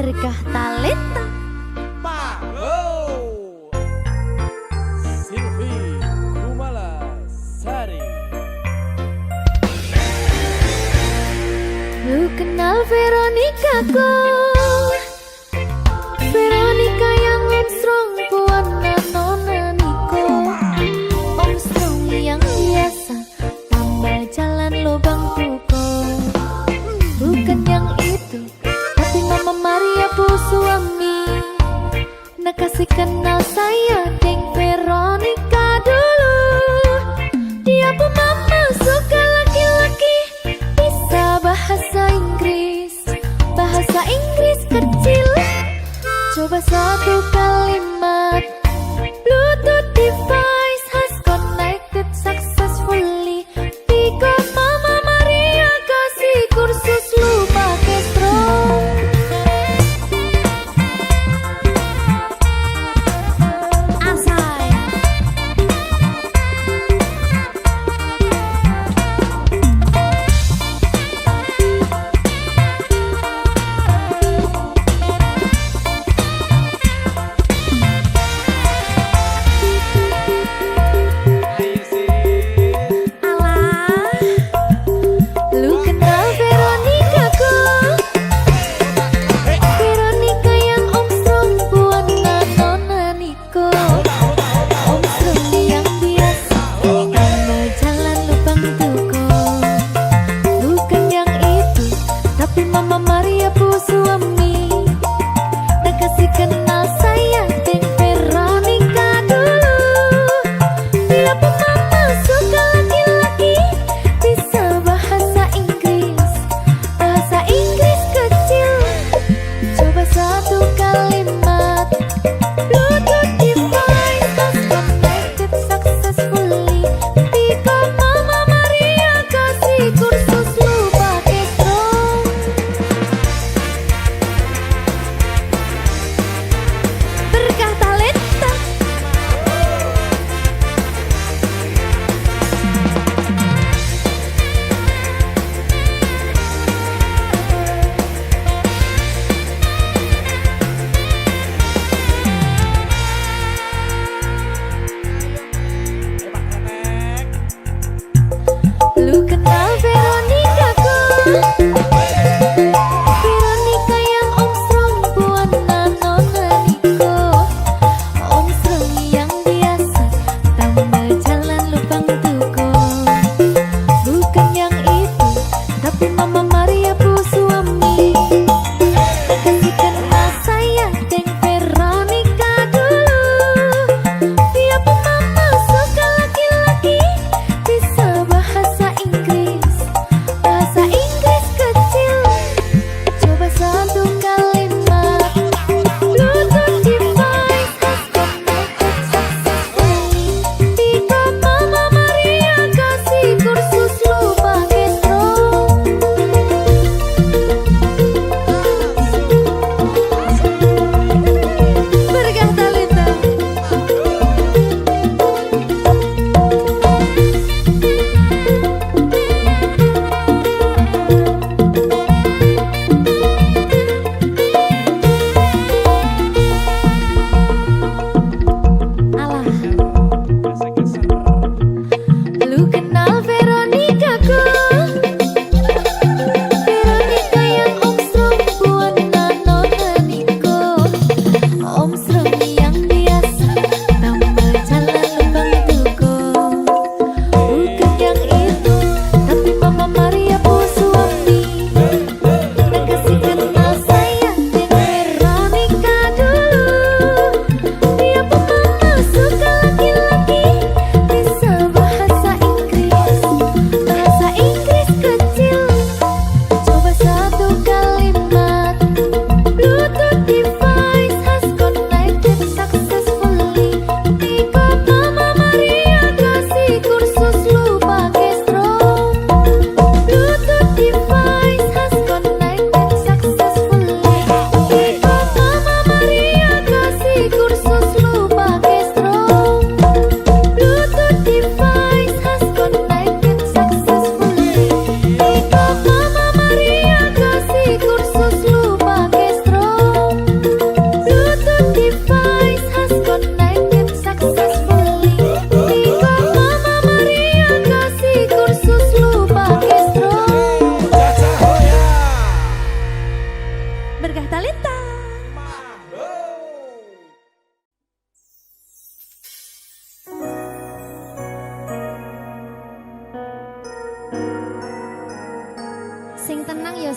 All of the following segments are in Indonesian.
berkah talenta. Silvi Kumala Sari. Lu kenal Veronica kok? Veronica yang strong puana nona Niko. Om strong yang biasa tambah jalan lubang tuko. Bukan yang itu, tapi Mama Maria bu suami. Nak kasih kenal saya deng Veronica dulu. Dia pun mama suka laki-laki, bisa bahasa Inggris. Bahasa Inggris kecil, coba satu kalimat. Bluetooth device has connected successfully. Tiga Mama Maria kasih kursus lu pakai strong. Asai.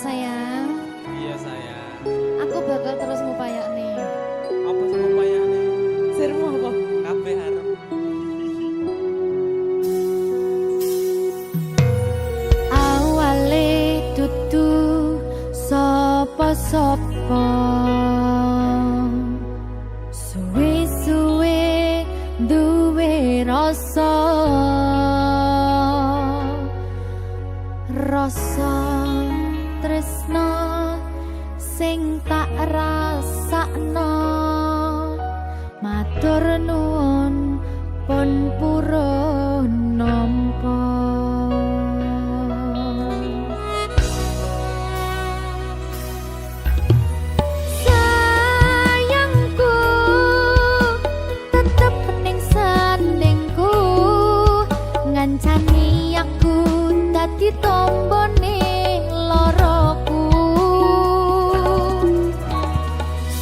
sayang. Iya sayang. Aku bakal terus ngupayakne. Apa sih upayane? Sirmu apa? Kabeh arep. Awale dudu sapa-sapa. Suwe-suwe duwe rasa. Rasa tresna sing tak rasakno. Matur nuwun pun purun nampa. Sayangku tetep ning sandingku, ngancani aku dadi tombone loroku.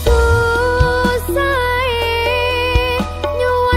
Susahe nyuwun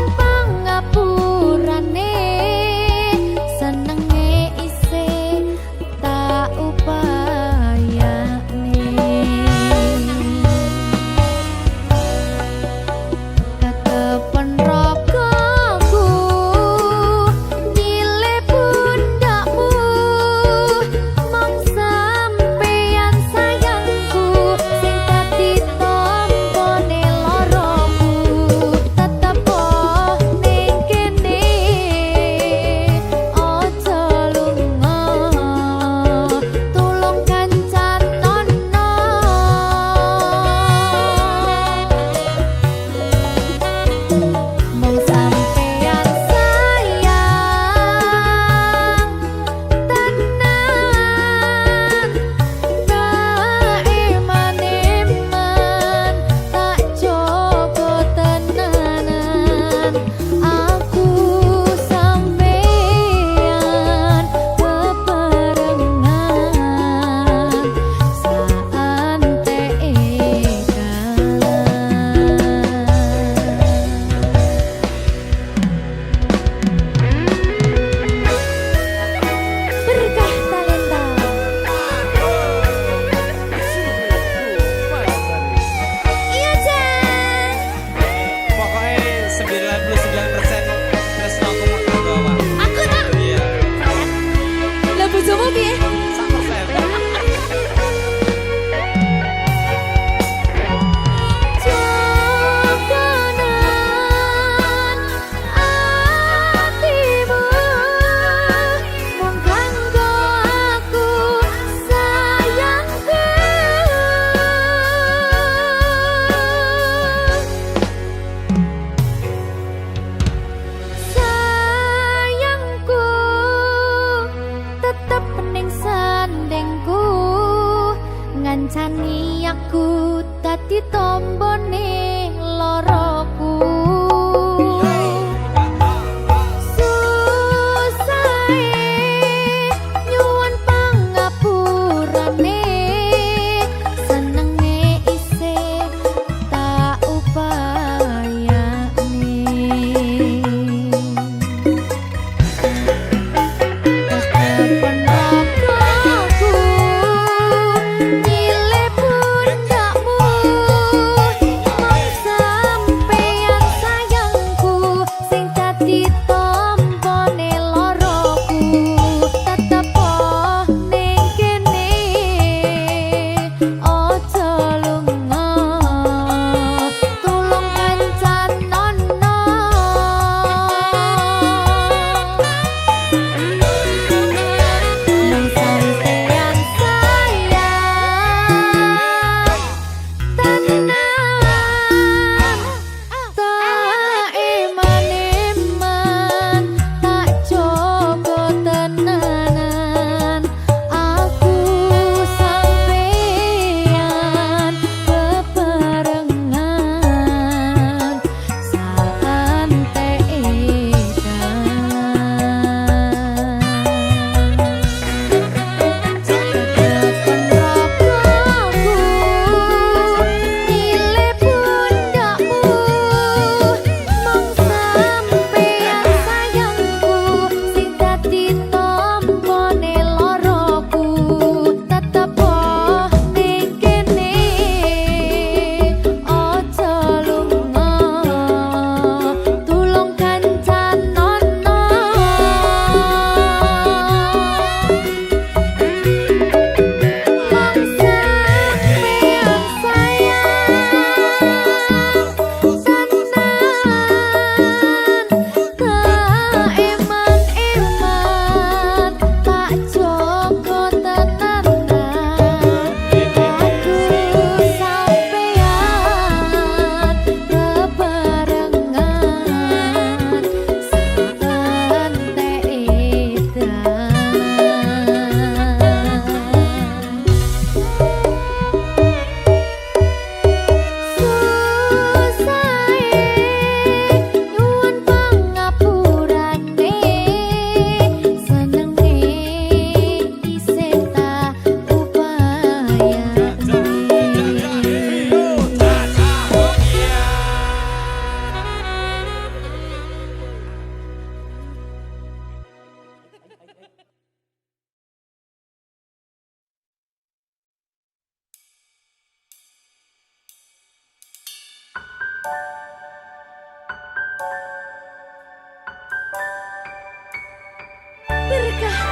Berkah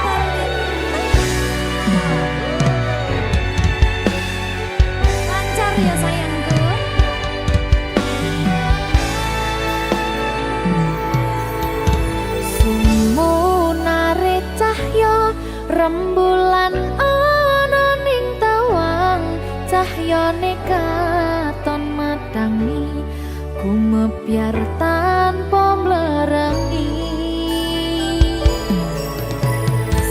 kalian lancar ya sayangku. Sumunare cahya rembulan ana ning tawang, cahyane katon madangi gumebyar tanpa mlerengi.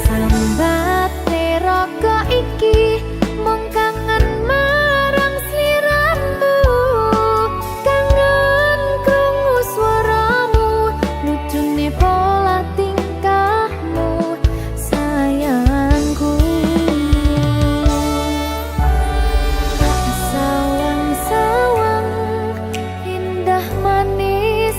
Sambate raga iki mung kangen marang sliramu, kangen krungu swaramu, lucune pola tingkahmu sayangku. Sawang-sawang indah manis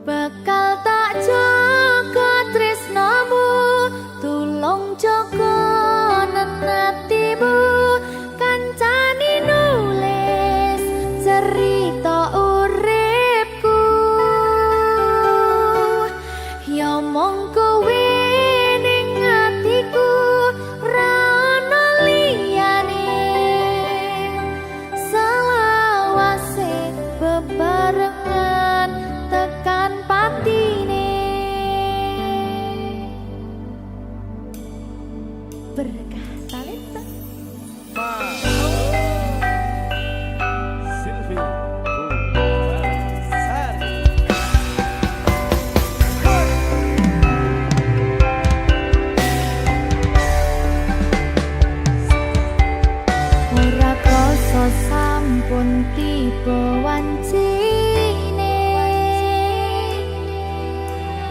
bakal tak jaga tresnamu, tulung jaga nenatimu, kancani nulis cerita uripku, ya mong kowe ning atiku ra ono liyane, selawase bebarengan tekan patine. Berkah talenta Silvi Sari. ora krasa sampun tiba wancine,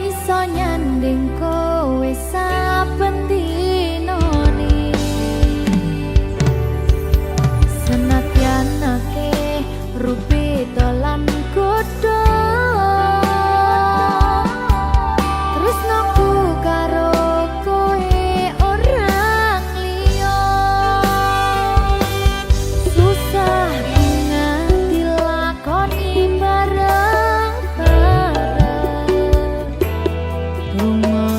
iso nyanding kowe saben dinane, senadyan akeh rupita lan godha, tresnaku karo kowe orang liya, susah banget dilakoni bareng-bareng, donga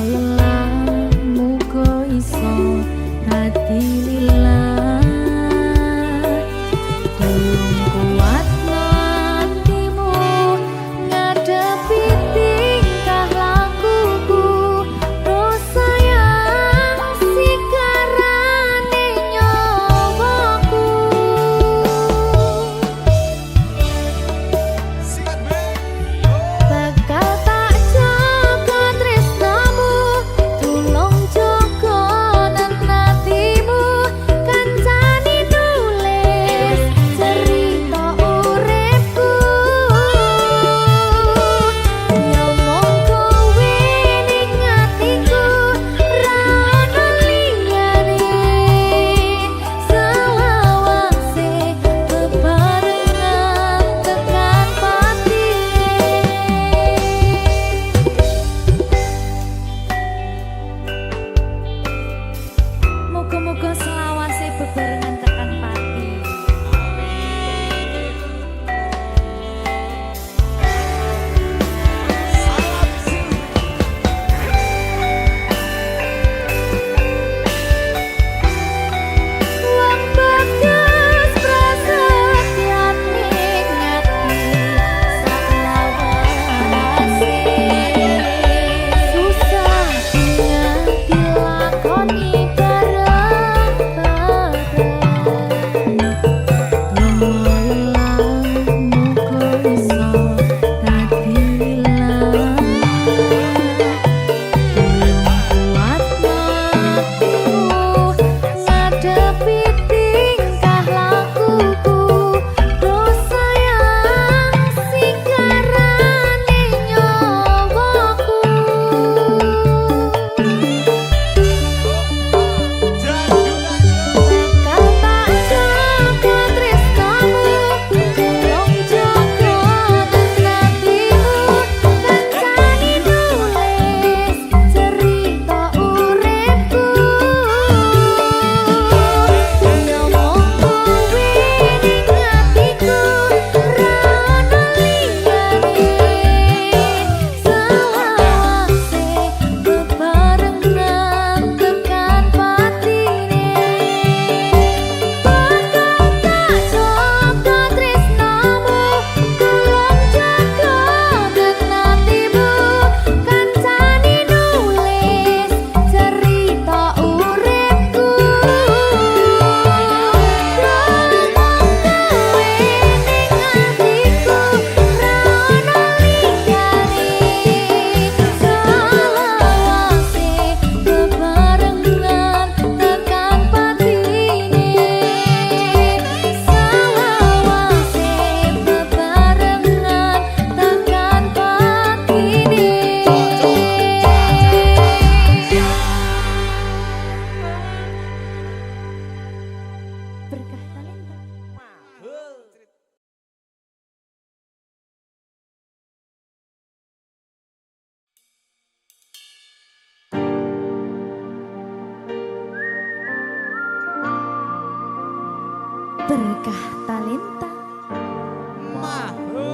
berkah talenta. Maho.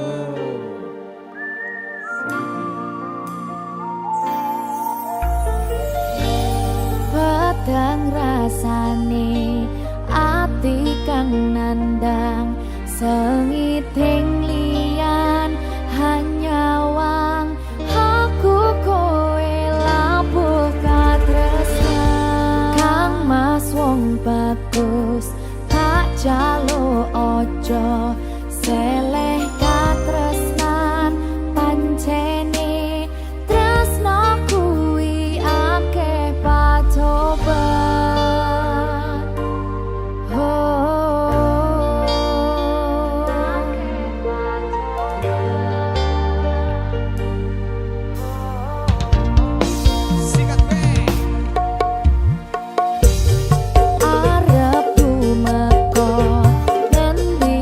Pedang rasane ati kang nandang sengiting liyan hanya wang aku kowe labuh katresnan kang mas wong bagus tak jalo ojo seleh katresnan pancene tresno kuwi akeh pacoban Sikat be. arep tumeka ngendi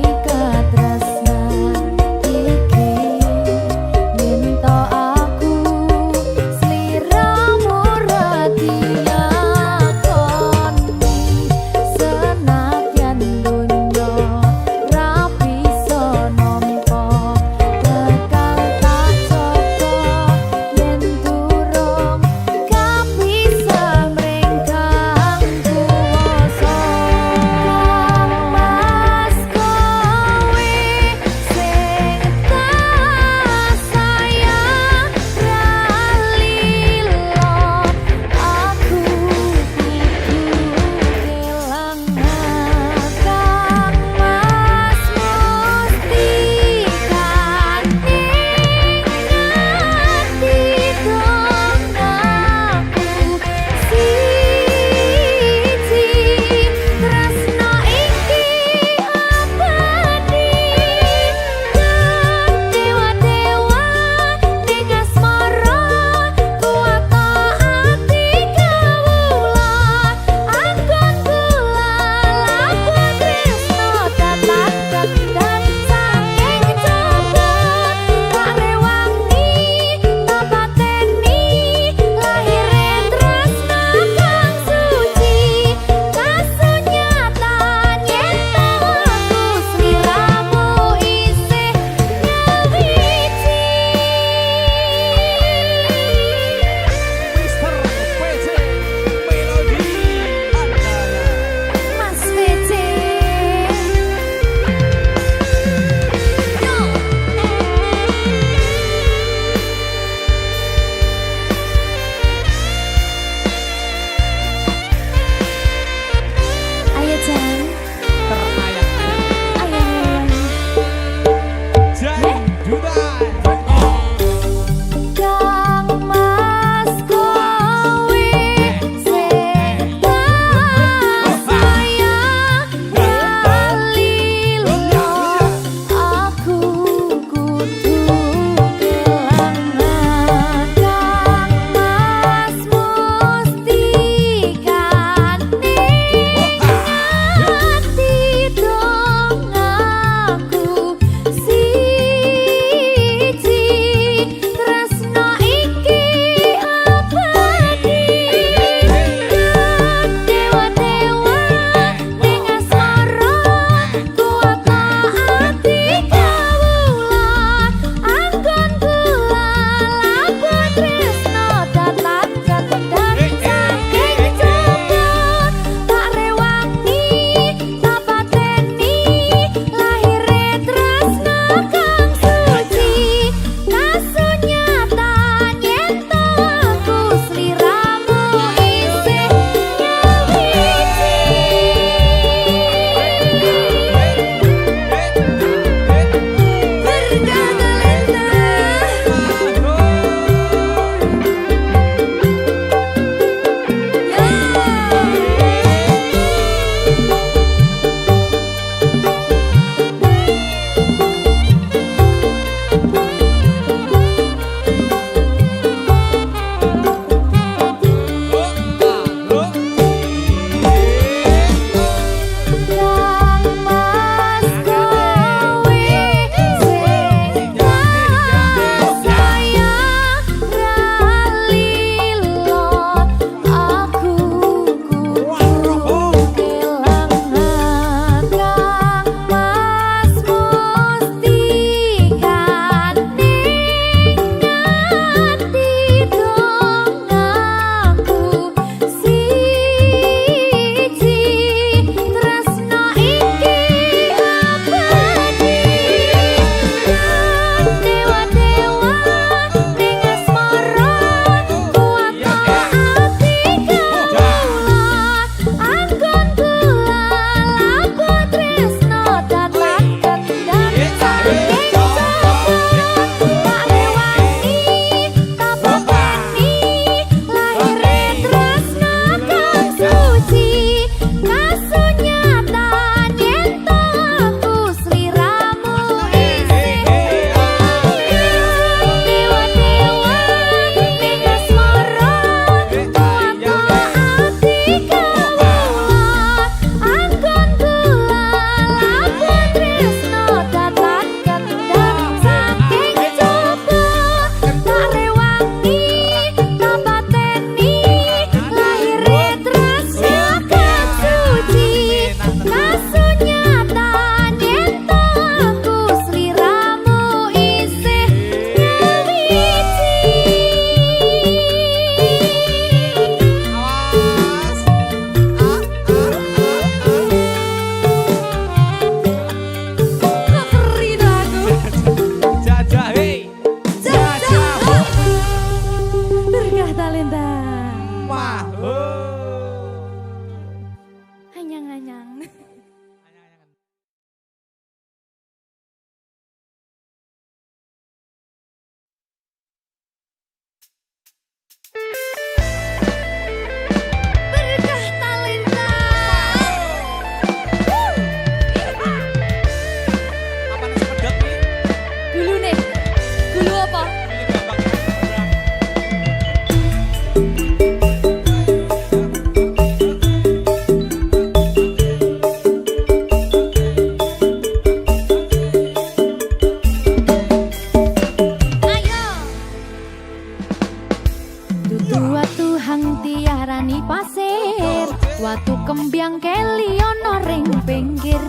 diarani pasir. Watu kembyang keli ono ring pinggir.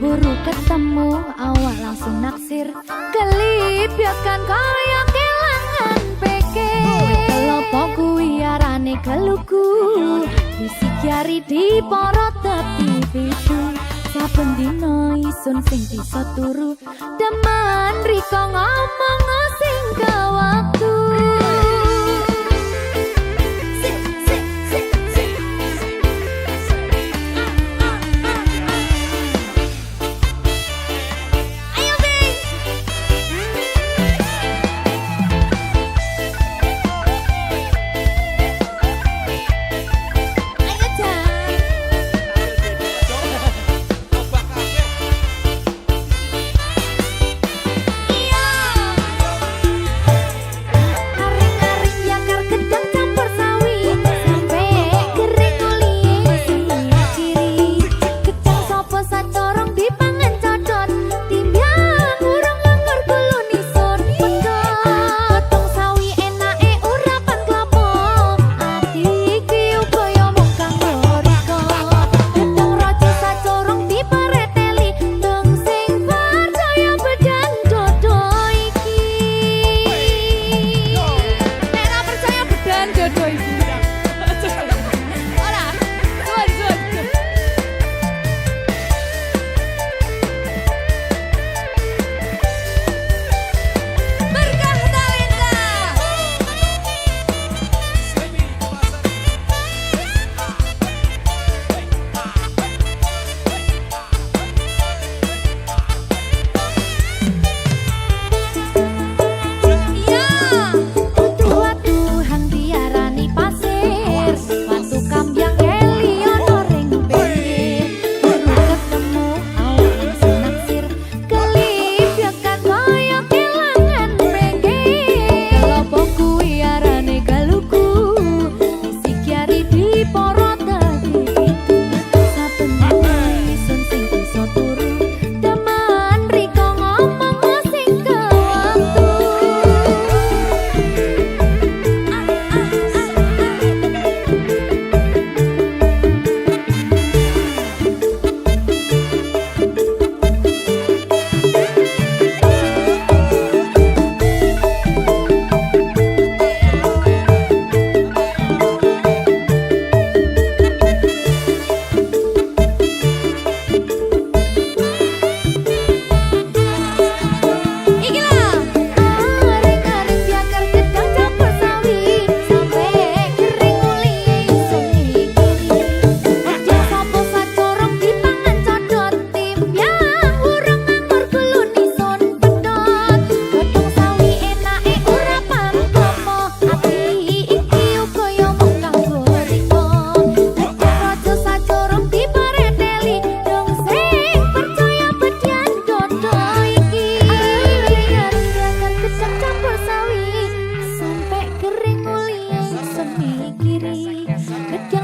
Buru ketemu awal langsung naksir. Kelipyakan kaya kelangan pikir. Kelopo kuwi arane keluku. Bisik jari di porot tepi pitu. Saben dina isun sing bisa turu. Demen riko ngomong sing ke waktu.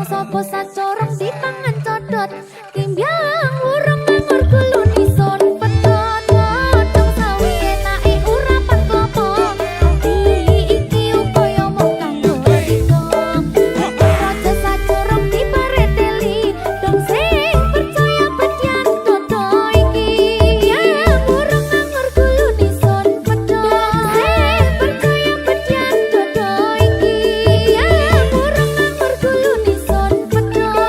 Sopo sacorong dipangan codot timbyang urung nganggur gulu nison pedot godhong sawi enake urapan klopo ati iki upaya mung kanggo riko raja sacorong dipareteli dong sing percaya bedyan dodo iki yang urung nganggur gulu nison pedot sing percaya bedyan dodo iki yang urung nganggur gulu nison pedot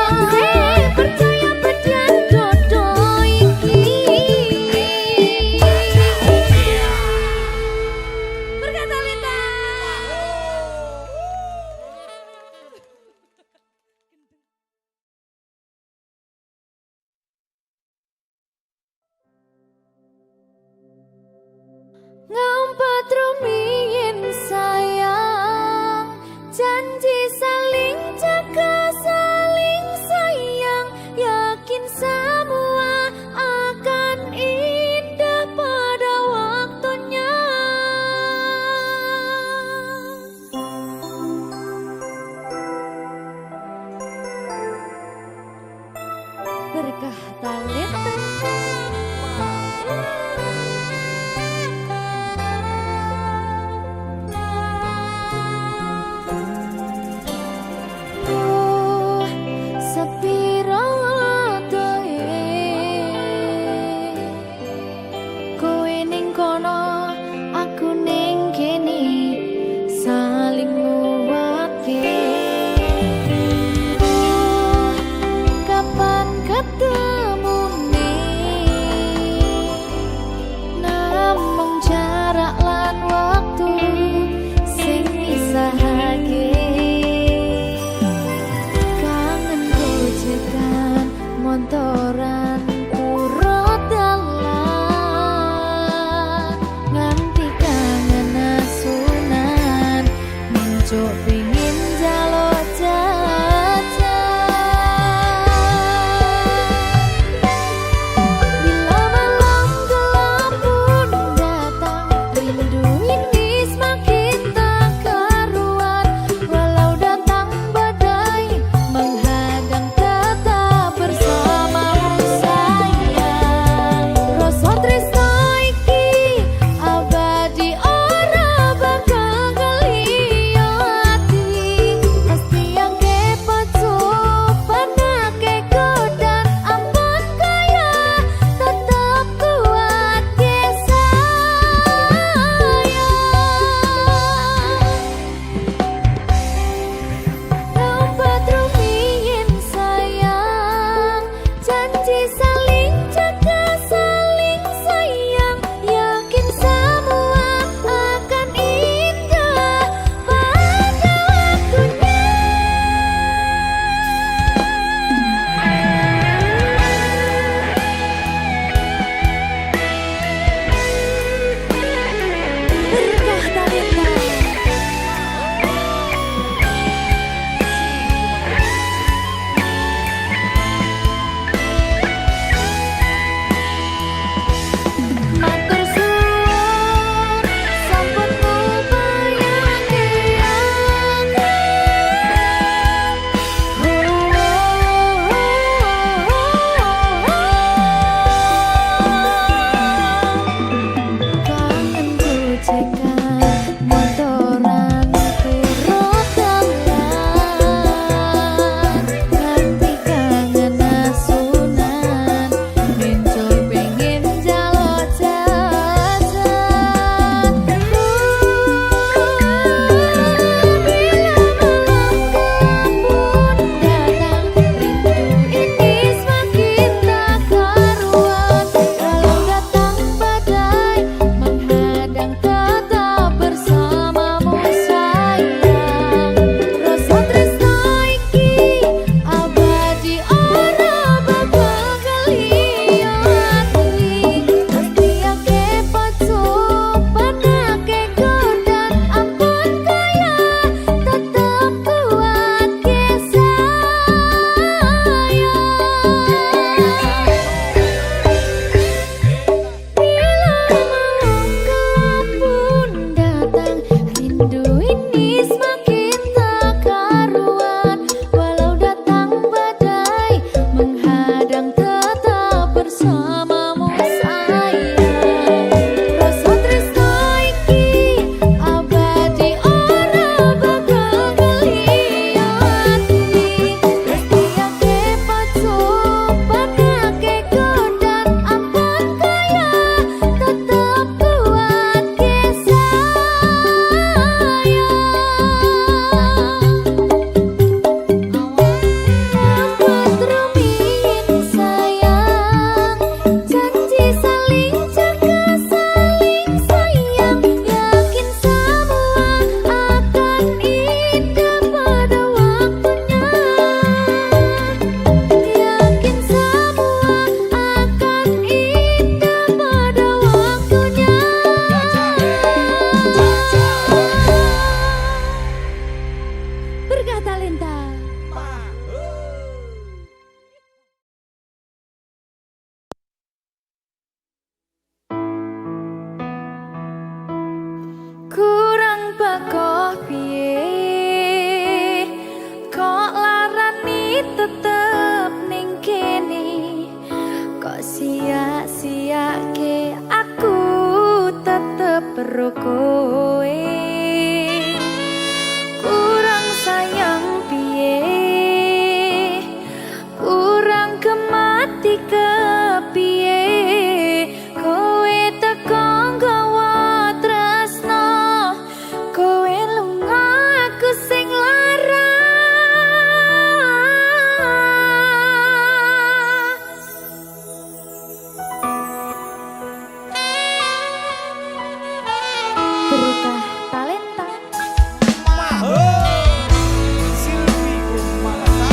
Silvi Kumalata.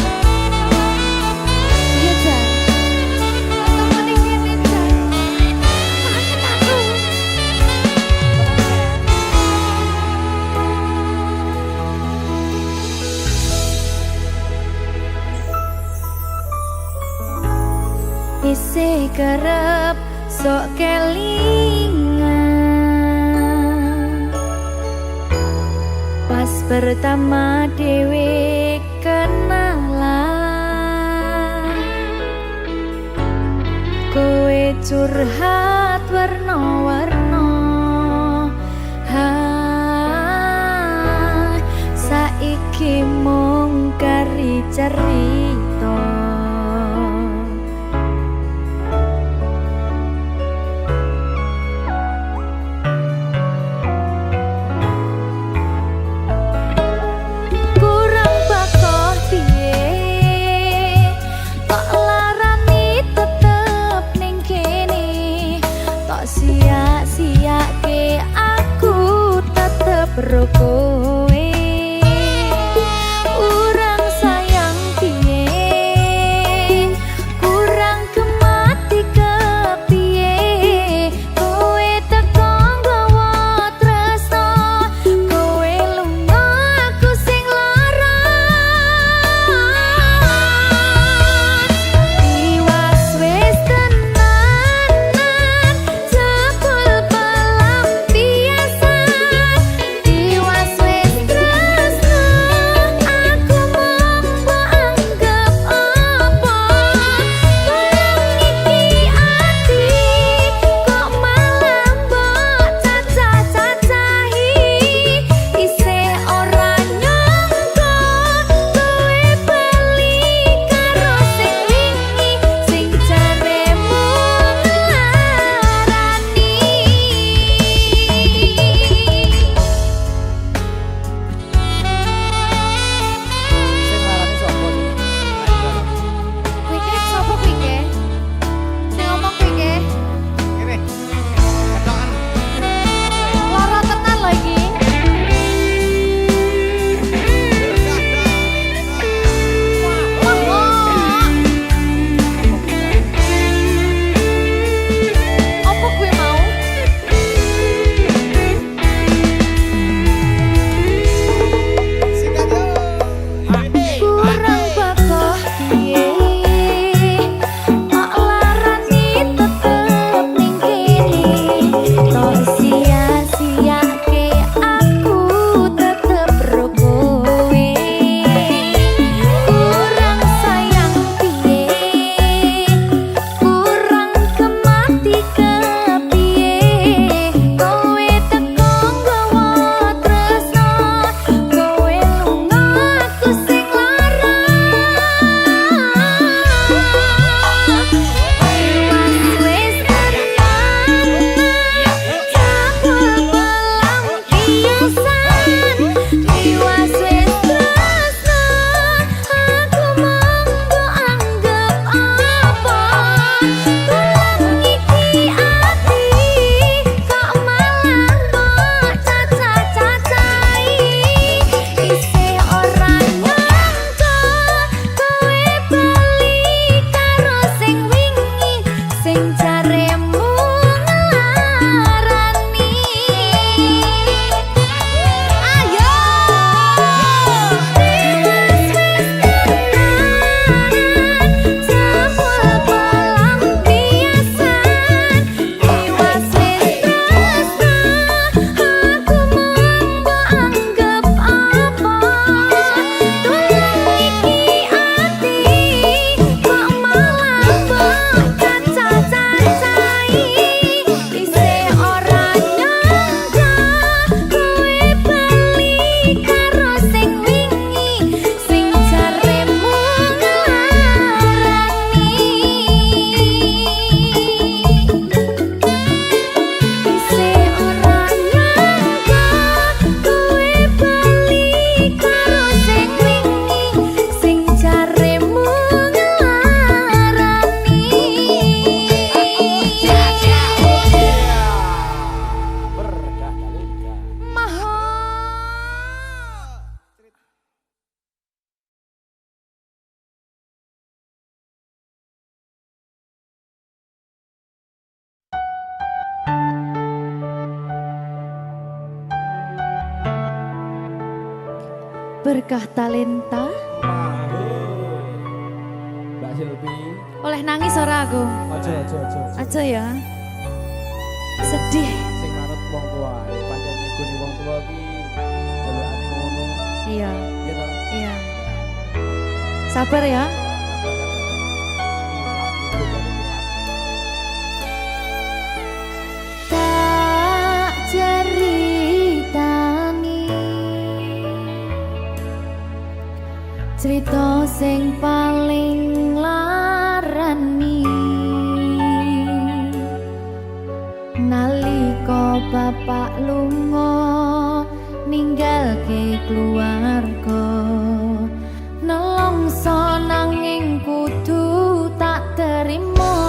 Iya Jan, ketemu ning kene Jan. Kangen aku. Isih kerep sok kelingan pas pertama dewe kenalan kowe curhat warna-warna saiki mung kari cerita sia-siake aku tetep rokowe urang sayang piye kurang kemati kepiye kowe teko nggawa tresno kowe lunga aku sing lara tiwas wis tenanan jebul pelampiasan tiwas wis Berkah talenta. Mbak Silvi. Oleh nangis ora aku? Aja ya. Sedih. Sing manut wong tua, pancen ngikuni wong tua ki jelekane ngono. Iya, Iya toh? iya. Sabar ya. Tak ceritani cerita sing paling larani nalika bapak lunga ninggalke keluarga nelongso nanging kudu tak terima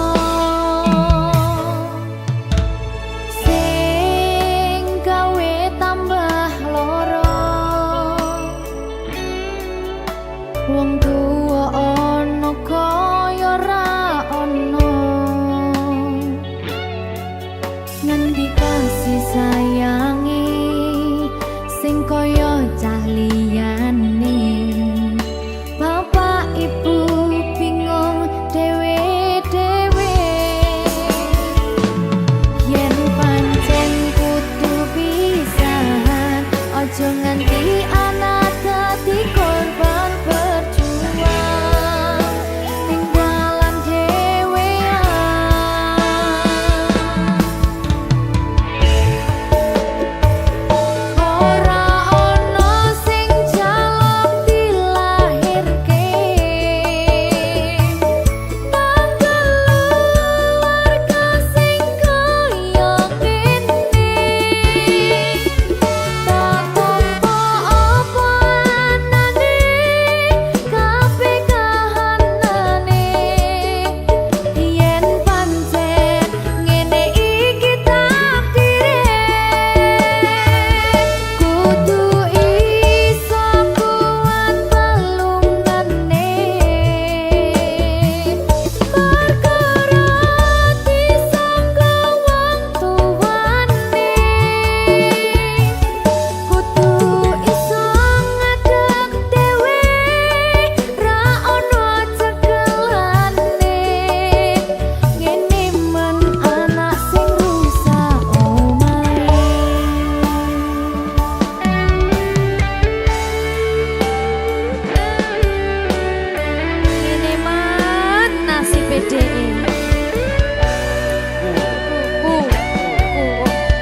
sing gawe tambah loro wong tuwa ana kaya ra ana ngendi kasih sayangi sing kaya cah liyane bapak ibu bingung dewe-dewe yen pancen kudu pisahan aja nganti anak dadi korban berjuang ning dalan dhewean ora ana sing jaluk dilahirke tanggal keluarga sing kaya kene tak tampa apa anane kabeh kahanane yen pancen ngene iki takdire kudu iso kuat pelungane perkara disangka wong tuwane kudu iso ngadeg dhewe ra ono cekelane ngene men anak sing rusak omahe ngene men nasib dhewe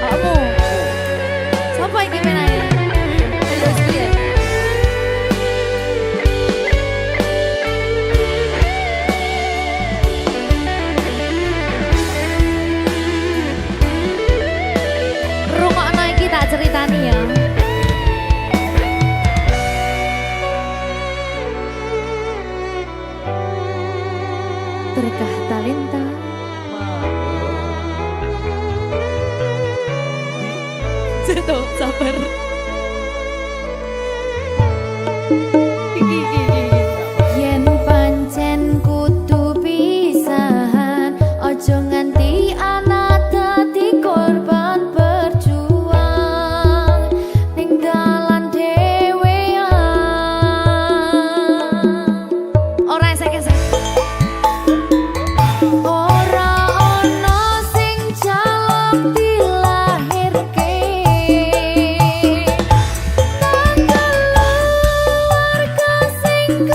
kamu sapa iki menae terus piye rungokno iki tak ceritani ya berkah talenta Tuh, sabar. Yen pancen kudu pisahan, ojo nganti anak dadi korban berjuang ning dalan dhewean. Ora esek-esek. Ora ana sing jaluk dilahirke tanggal keluarga sing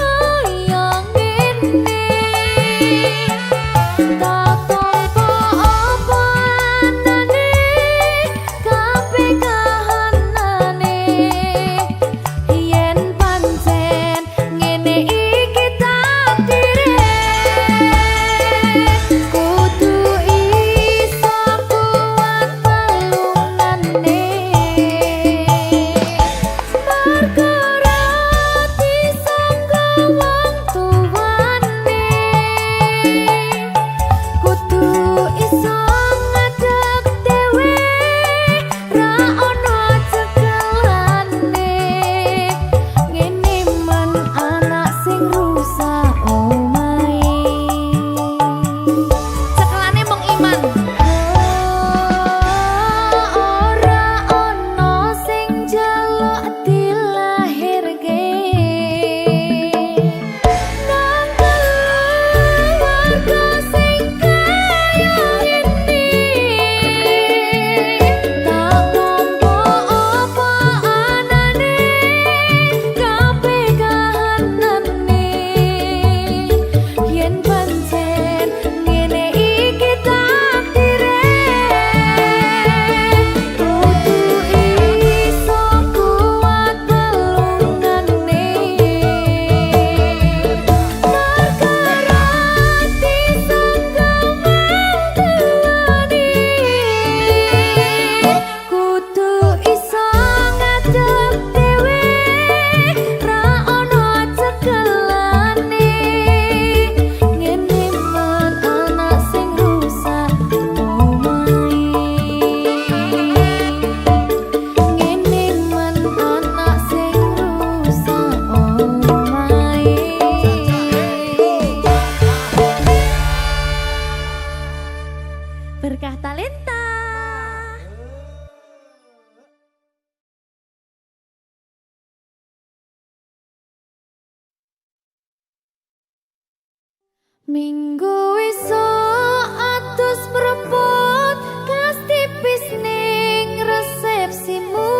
Minggu esuk atus prepot kas tipis ning resepsimu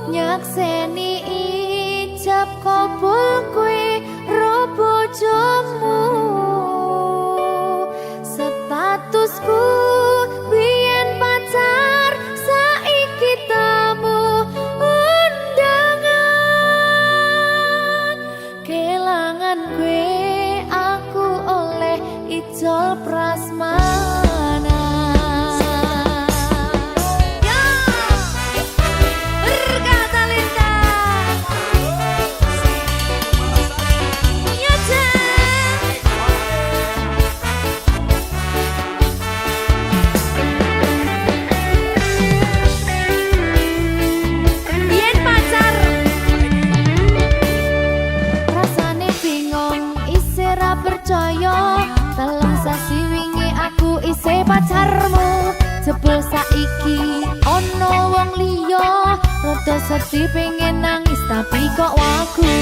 nyakseni ijab kabul kowe ro bojomu statusku biyen pacar saiki tamu undangan kelangan kowe aku oleh ijol prasmana ya berkata Linda ya biyen pacar rasane bingung isih ra percaya telung sasi wingi aku isih pacarmu jebul saiki ono wong liya rada sedih pengen nangis tapi kok wagu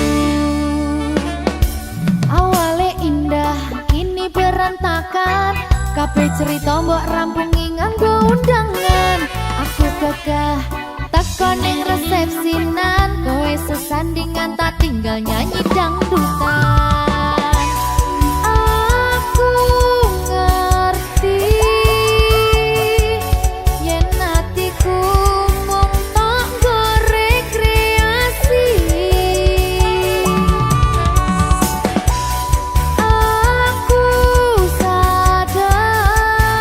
awale indah kini berantakan kabeh cerita mbok rampungi nganggo undangan aku gagah teko ning resepsinan kowe sesandingan tak tinggal nyanyi dangdutan aku ngerti yen atiku mung tanggo rekreasi aku sadar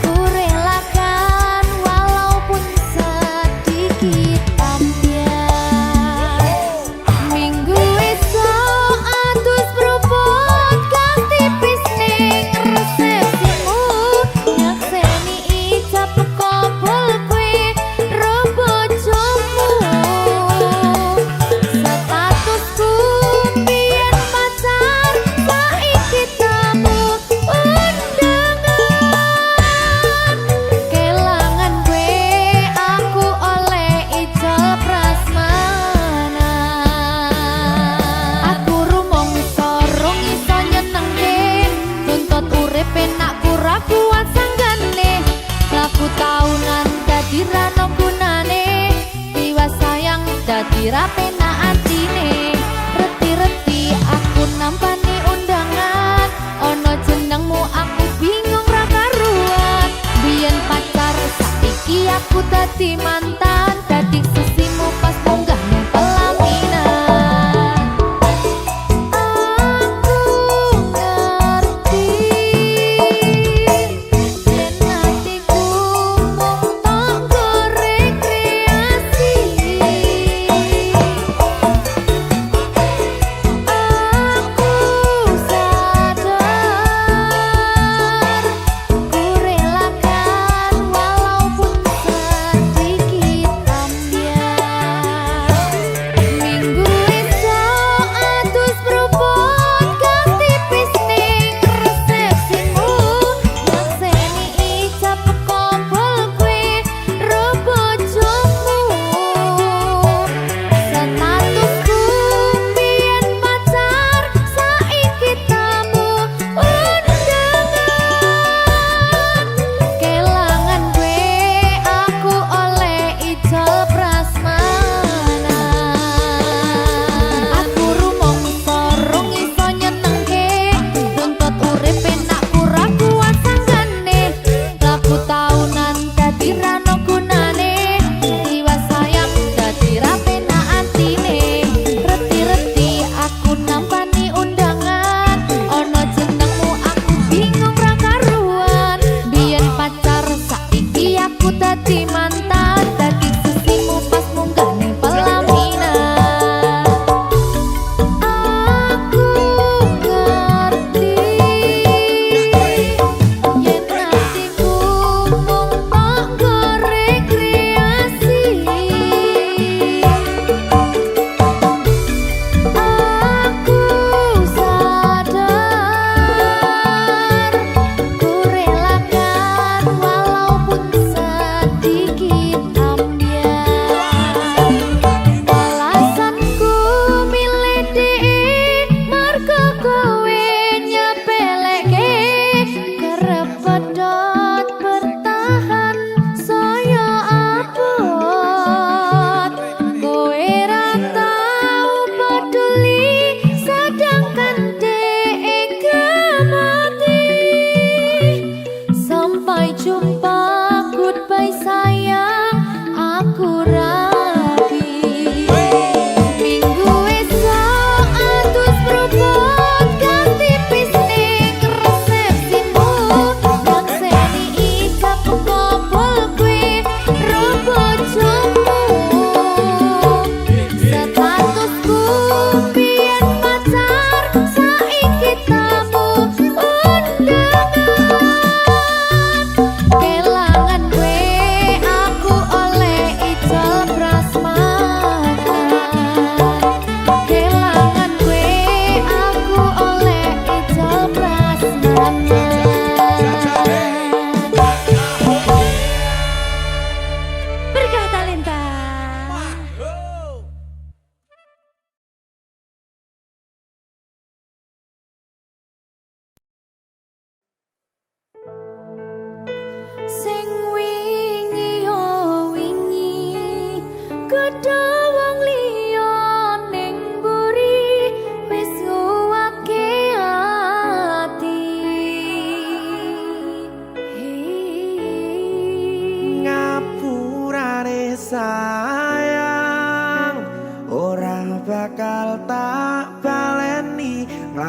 ku relakan walaupun sedikit ambiar minggu esok atus propot kas tipis ning resepsimu nyakseni ijab kabul kowe ro bojomu statusku biyen pacar saiki tamu undangan kelangan kowe aku oleh ijol prasmana aku rumangsa rong iso nyenengke tuntut urip enak kurang kuat sanggane laku taunan dadi rano gunane tiwas sayang dadi ra penak atine reti-reti aku nampani undangan ono jenengmu aku bingung ra karuan biyen pacar saiki aku dadi mantan dadi sesimu pas munggah ning pelaminan aku ngerti yen atiku mung tanggo rekreasi aku sadar ku relakan walaupun sedikit ambiar minggu esok atus propot kas tipis ning resepsimu nyakseni ijab kabul kowe ro bojomu statusku biyen pacar saiki tamu undangan kelangan kowe aku oleh ijol prasmana aku rumangsa rong iso nyenengke tuntut urip enak kurang kuat sanggane laku taunan dadi rano gunane tiwas sayang dadi ra penak atine reti-reti aku nampani undangan ono jenengmu aku bingung ra karuan biyen pacar saiki aku dadi mantan dadi sesimu pas munggah ning pelaminan aku ngerti yen atiku mung tanggo rekreasi aku sadar ku relakan walaupun sedikit ambiar alasanku milih dhek mergo kowe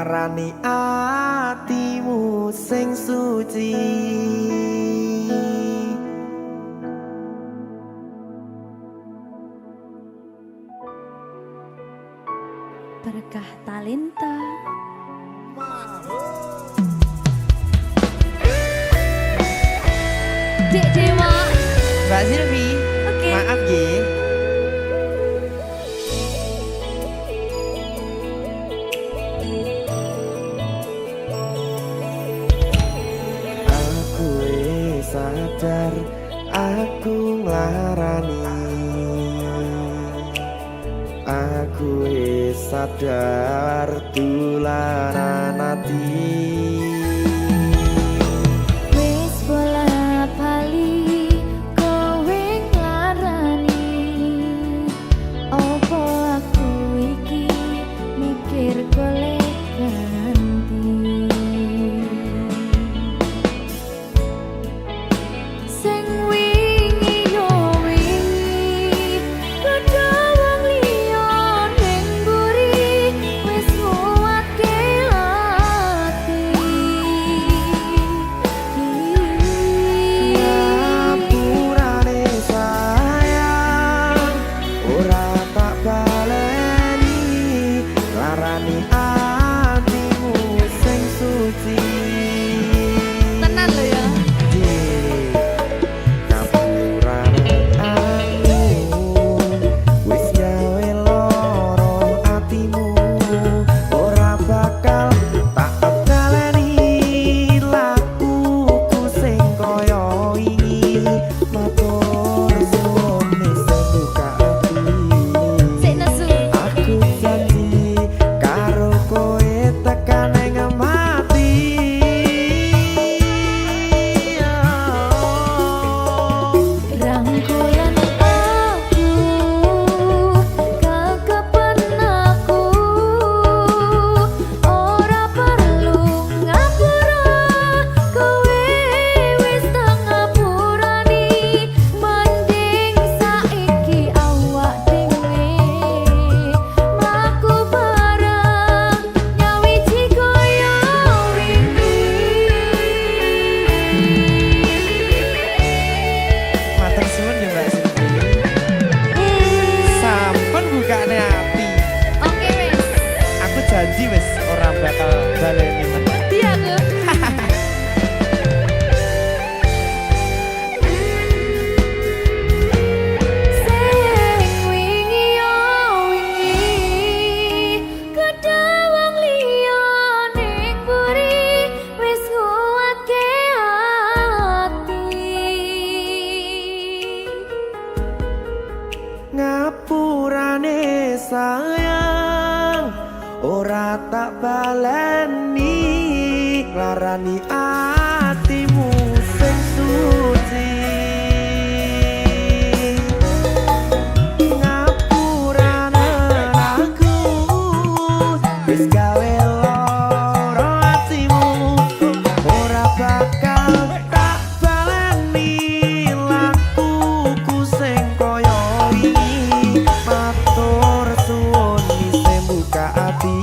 nglarani atimu sing suci. Berkah talenta. Dek Dewa. Mbak Silvi, Oke. maaf ye. Aku sadar aku nglarani. Aku sadar tularan ati. Wis bola bali kowe nglarani. Opo aku iki mikir golek ganti. Sing wingi yo wingi padha wong liya ning mburi wis nguwatke ati. Ngapurane sayang ora tak baleni larani atimu sing suci. Tenan lho ya. Ngapurane aku wis gawe loro atimu ora bakal tak baleni lakuku sing kaya wingi matur suwun sing buka ati. Sik nesu. Aku janji karo kowe tekan ing mati. Rangkulan aku kekepen aku ora perlu ngapura kowe wis tak ngapurani mending saiki awak dhewe mlaku bareng nyawiji koyo wingi. Matur suwun ya Mbak Silvi. Sampun bukane ati. Oke wis. Aku janji wis ora bakal baleni meneh. Dia aku. Sing wingi yo wingi kedawang liya ning mburi wis nguwatke ati. Ngapurane sayang ora tak baleni larani atimu sing suci. Ngapurane aku wis gawe loro atimu ora bakal tak baleni lakuku sing kaya wingi matur suwun sing buka ati.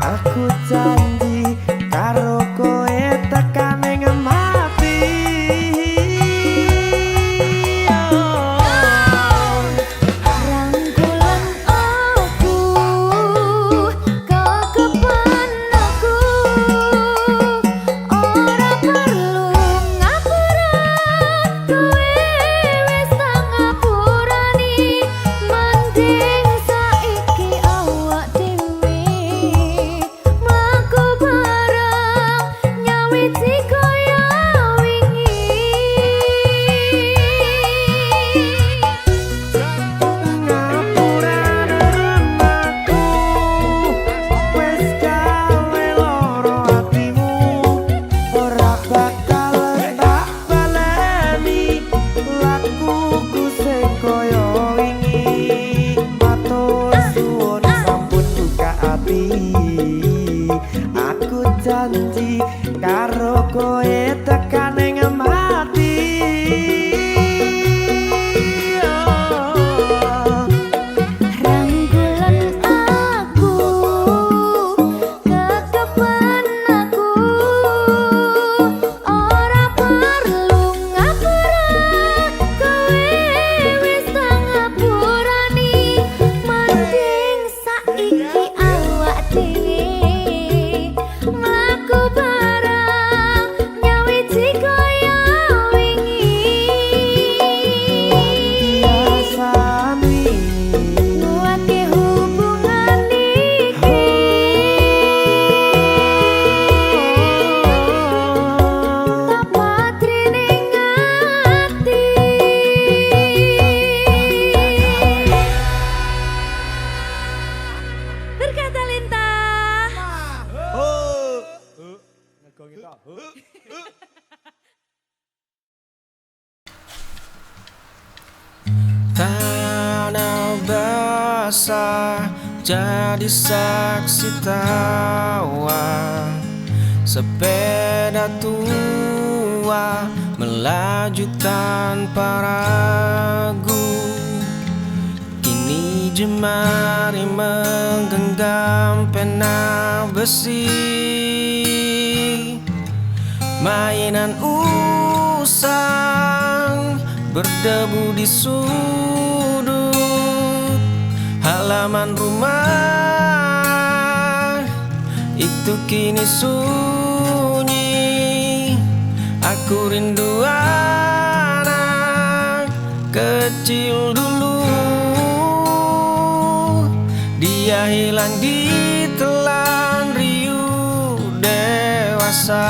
Aku janji karo kowe tekan ing mati. Rangkulan aku kekepen aku ora perlu ngapura kowe wis tak ngapurani mending saiki awak dhewe mlaku bareng nyawiji koyo wingi. Ngapurane aku wis gawe loro atimu ora bakal tak baleni lakuku sing kaya wingi matur suwun sampun buka ati. Aku janji karo kowe tekan ing mati. Rangkulan aku basah jadi saksi tawa. Sepeda tua melaju tanpa ragu. Kini jemari menggenggam pena besi. Mainan usang berdebu di sudut halaman rumah. Itu kini sunyi. Aku rindu anak kecil dulu. Dia hilang di telan riuh dewasa.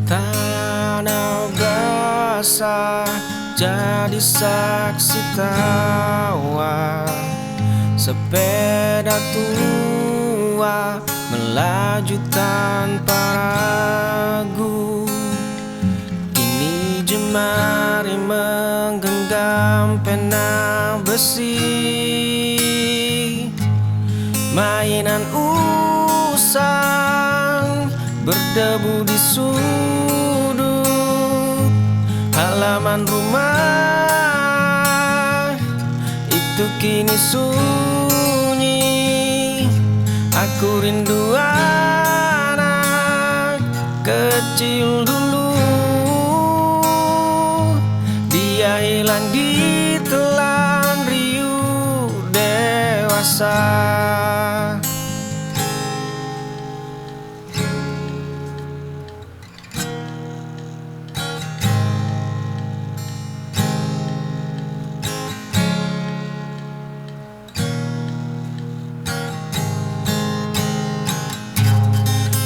Tanah basah jadi saksi tawa. Sepeda tua melaju tanpa ragu. Kini jemari menggenggam pena besi. Mainan usang berdebu di sudut halaman rumah. Itu kini sunyi. Aku rindu anak kecil dulu. Dia hilang di telan riuh dewasa.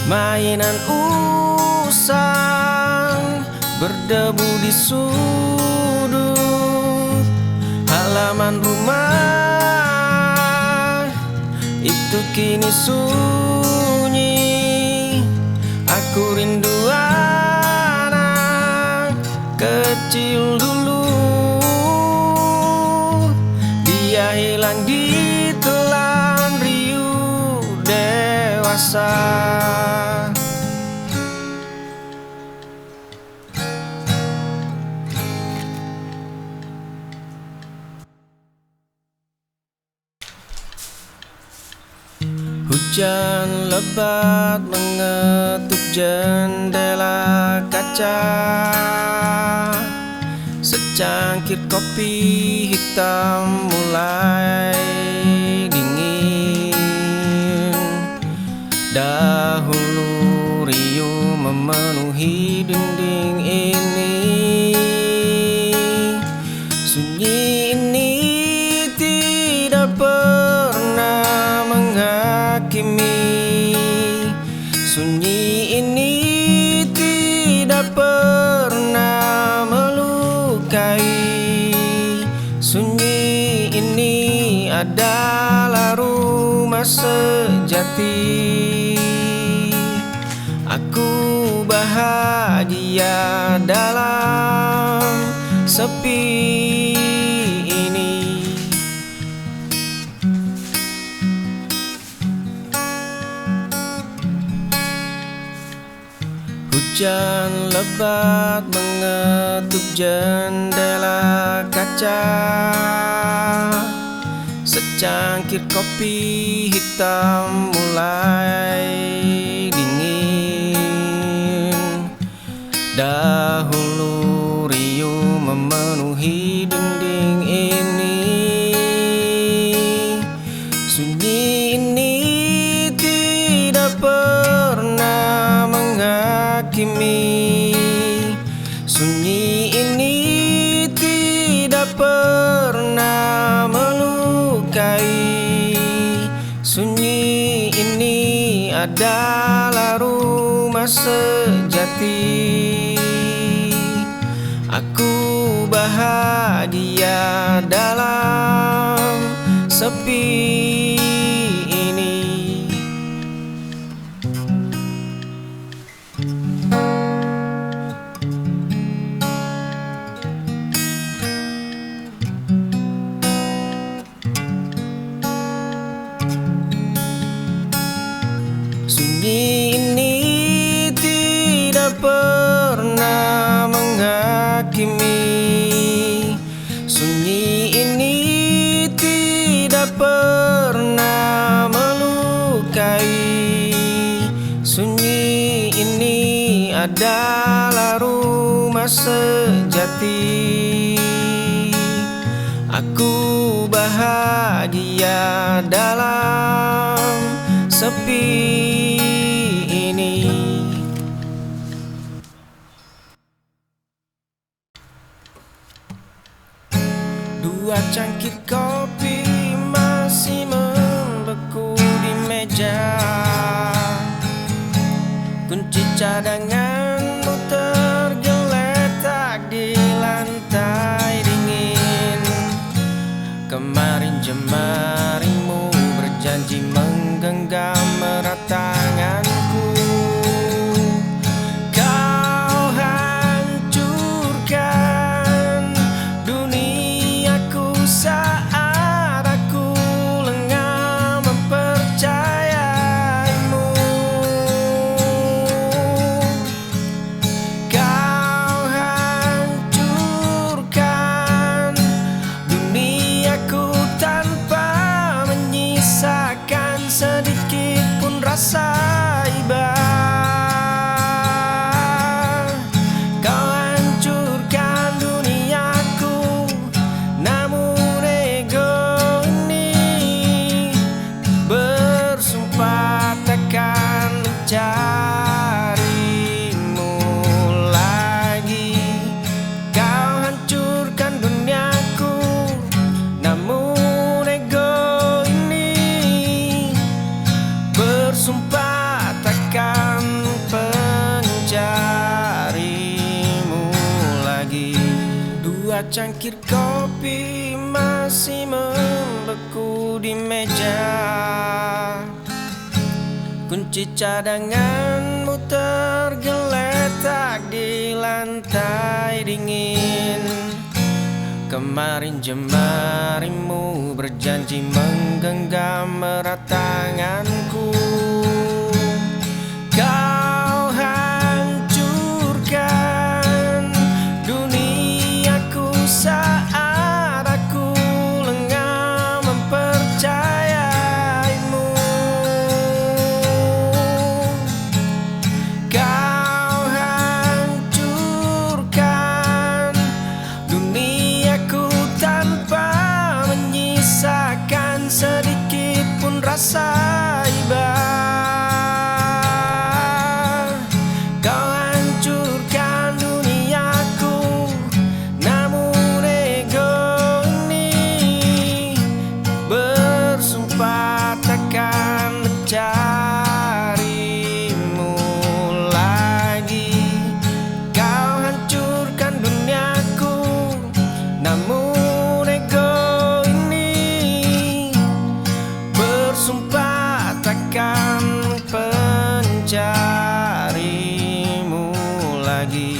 Mainan usang berdebu di sudut halaman rumah. Itu kini sunyi. Aku rindu anak kecil dulu. Dia hilang di telan riuh dewasa. Hujan lebat mengetuk jendela kaca. Secangkir kopi hitam mulai dingin. Dahulu riuh memenuhi dinding ini. Sunyi ini tidak pernah menghakimi. Sunyi ini tidak pernah melukai. Sunyi ini adalah rumah sejati. Aku bahagia dalam sepi ini. Hujan lebat mengetuk jendela kaca. Secangkir kopi hitam mulai dingin. Dahulu riuh memenuhi dinding ini. Sunyi ini tidak pernah menghakimi. Sunyi ini tidak pernah melukai. Sunyi ini adalah rumah sejati. Aku bahagia dalam sepi ini. adalah rumah sejati. Aku bahagia dalam sepi ini. Dua cangkir kopi masih membeku di meja. Kunci cadanganmu tergeletak di lantai dingin. Kemarin jemarimu berjanji menggenggam erat tanganku. Kau hancurkan duniaku saat aku lengah mempercayaimu. Kau hancurkan duniaku tanpa menyisakan sedikit pun rasa iba. Kau hancurkan duniaku, namun ego ini bersumpah takkan mencarimu lagi. Kau hancurkan duniaku, namun ego ini bersumpah takkan mencarimu lagi. Dua cangkir kopi masih membeku di meja. Kunci cadanganmu tergeletak di lantai dingin. Kemarin jemarimu berjanji menggenggam erat tanganku. Kau hancurkan duniaku saat aku lengah mempercayaimu. Kau hancurkan duniaku tanpa menyisakan sedikit pun rasa iba. Kau hancurkan duniaku, namun ego ini bersumpah takkan mencarimu lagi. Kau hancurkan duniaku, namun ego ini bersumpah takkan mencarimu lagi.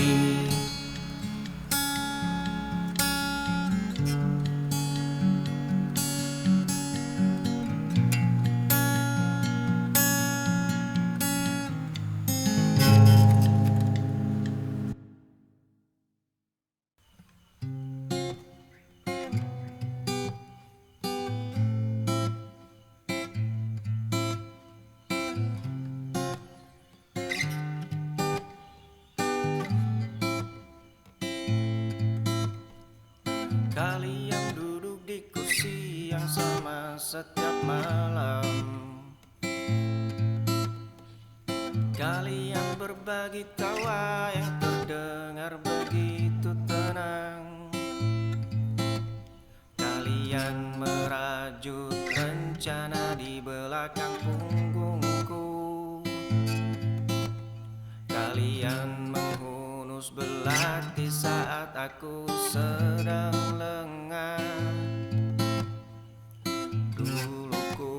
Kalian duduk di kursi yang sama setiap malam. Kalian berbagi tawa yang terdengar begitu tenang. Kalian merajut rencana di belakang punggungku. Kalian menghunus belati saat aku sedang lengah. Dulu ku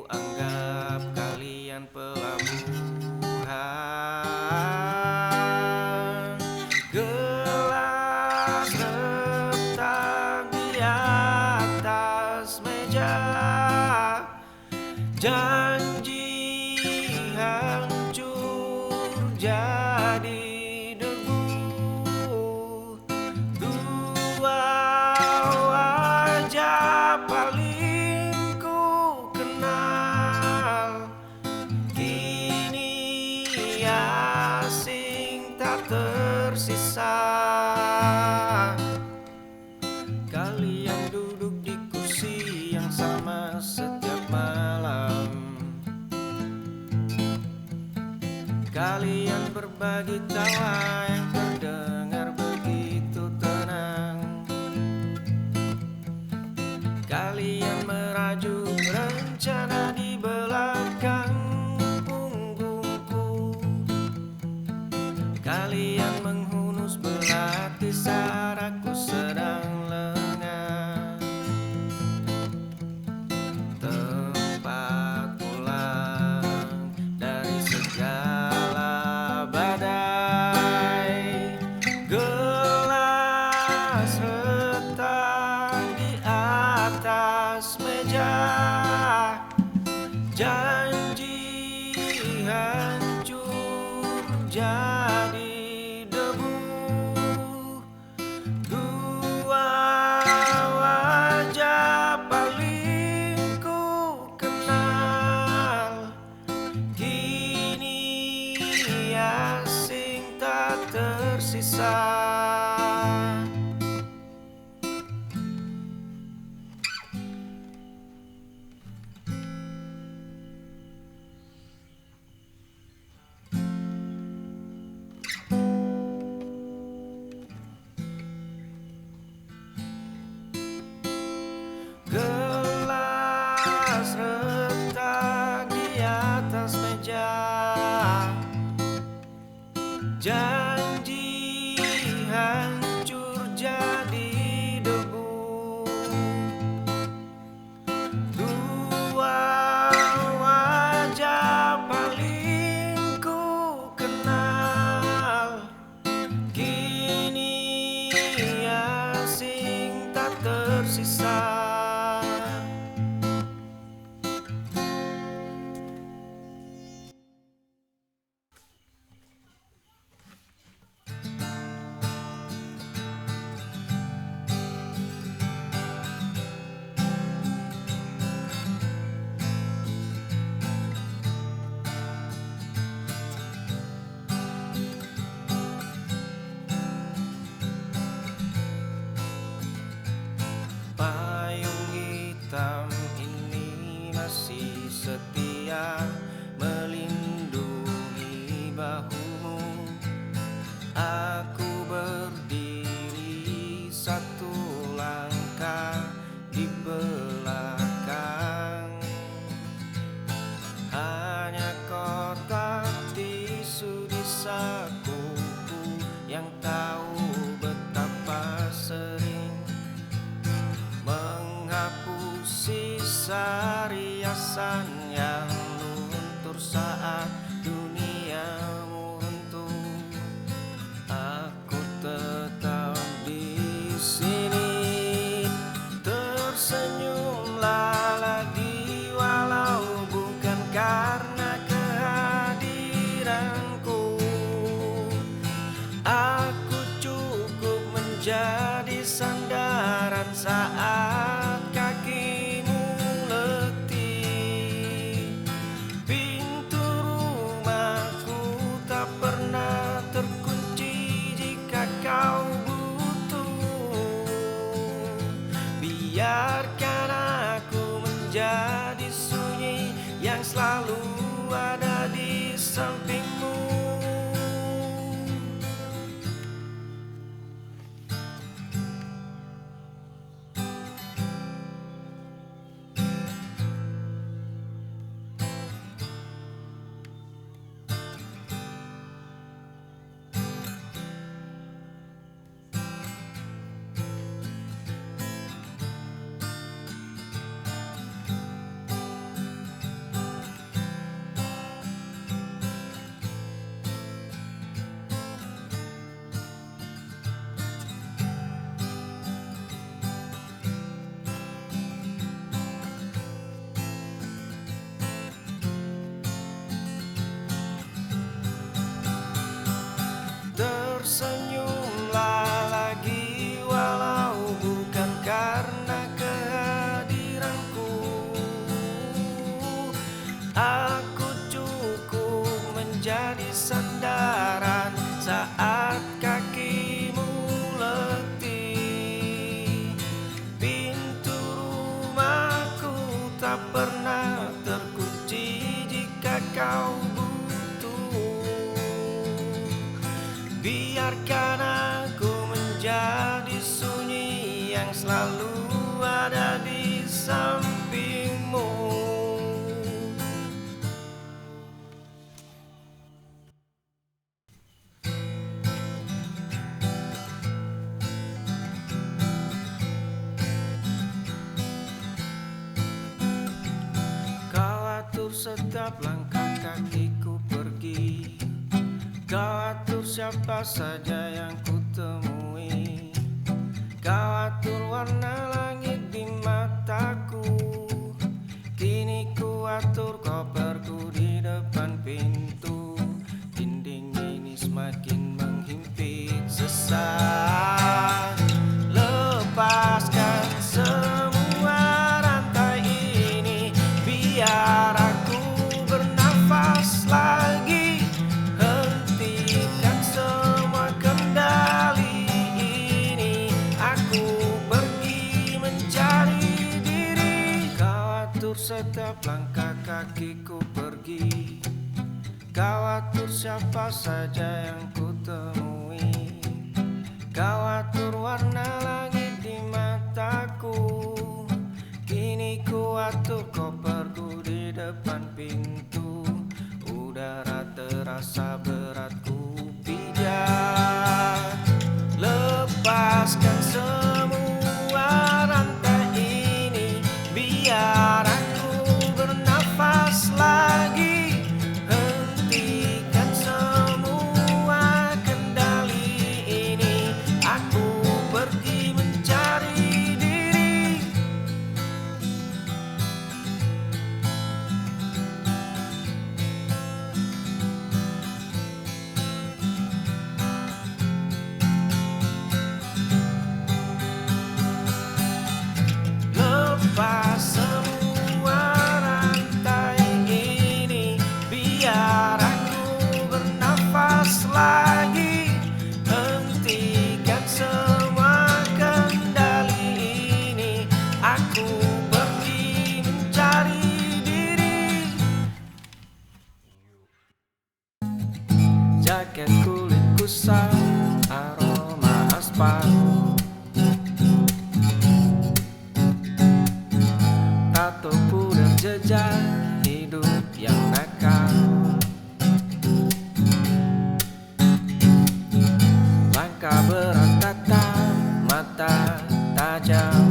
anggap kalian pelabuhan. Gelas retak di atas meja. Janji hancur jadi debu. Dua wajah paling ku kenal kini asing tersisa. Kalian duduk di kursi yang sama setiap malam. Kalian berbagi tawa yang terdengar begitu tenang. Kalian merajut rencana di belakang punggungku. Kalian menghunus belati saat aku sedang lengah. Tempat pulang dari segala badai. Gelas retak di atas meja. Janji hancur jadi debu. Dua wajah paling ku kenal kini asing tak tersisa. Gelas retak di atas meja. Janji hancur jadi debu. Dua wajah paling ku kenal kini asing tak tersisa. Payung hitam ini masih setia melindungi bahumu. Aku berdiri satu langkah di belakang. Hanya kotak tisu di sakuku yang tahu betapa sering menghapus sisa riasan yang luntur saat duniamu runtuh. Aku tetap di sini, tersenyumlah lagi walau bukan karena kehadiranku. Aku cukup menjadi sandaran saat kakimu letih. Pintu rumahku tak pernah terkunci jika kau butuh. Biarkan aku menjadi sunyi yang selalu ada di sampingmu. biarkan aku menjadi sunyi yang selalu ada di sampingmu. Kau atur setiap langkah kakiku pergi, kau atur siapa saja yang ku temui, kau atur warna langit di mataku. Kini ku atur koperku di depan pintu, dinding ini semakin menghimpit sesak. Lepaskan semua rantai ini, biar aku bernafas lagi. Hentikan semua kendali ini, aku pergi mencari diri. Kau atur setiap langkah kakiku pergi, kau atur siapa saja yang ku temui, kau atur warna langit di mataku. Kini ku atur koperku di depan pintu, udara terasa berat ku pijak. Lepaskan semua rantai ini, biar aku bernafas lagi. Hentikan semua kendali ini, aku pergi mencari diri. Lepas semua rantai ini, biar aku bernafas lagi. Hentikan semua kendali ini, aku pergi mencari diri. Jaket kulit kusam, aroma aspal, tato pudar jejak hidup yang nakal. Langkah berat tatap mata tajam,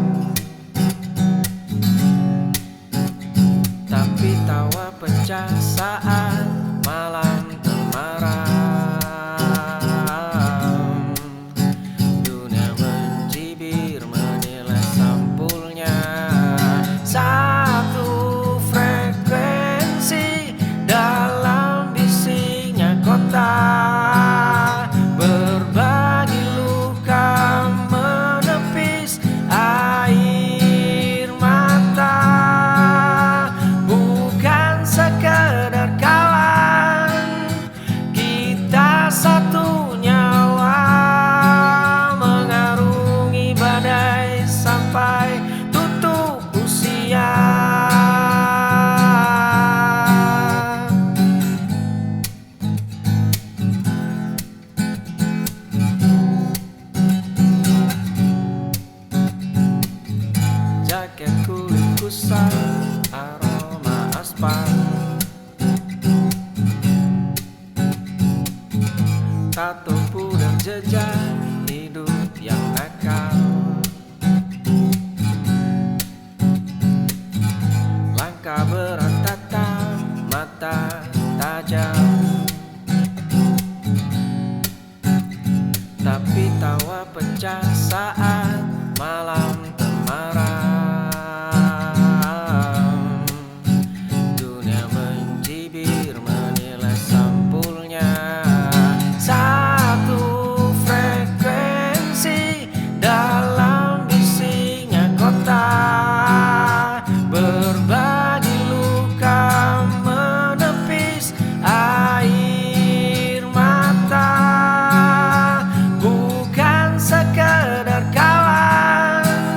tapi tawa pecah saat malam temaram. Dunia mencibir menilai sampulnya, satu frekuensi dalam bisiknya kota. Berbagi luka menepis air mata, bukan sekedar kawan, kita satu nyawa. Mengarungi badai sampai tutup usia. Jaket kulit kusam, aroma aspal, tato pudar jejak hidup yang nakal. Langkah berat tatap mata tajam, tapi tawa pecah saat malam temaram. Dunia mencibir menilai sampulnya, satu frekuensi dalam bisiknya kota. Berbagi luka menepis air mata, bukan sekedar kawan,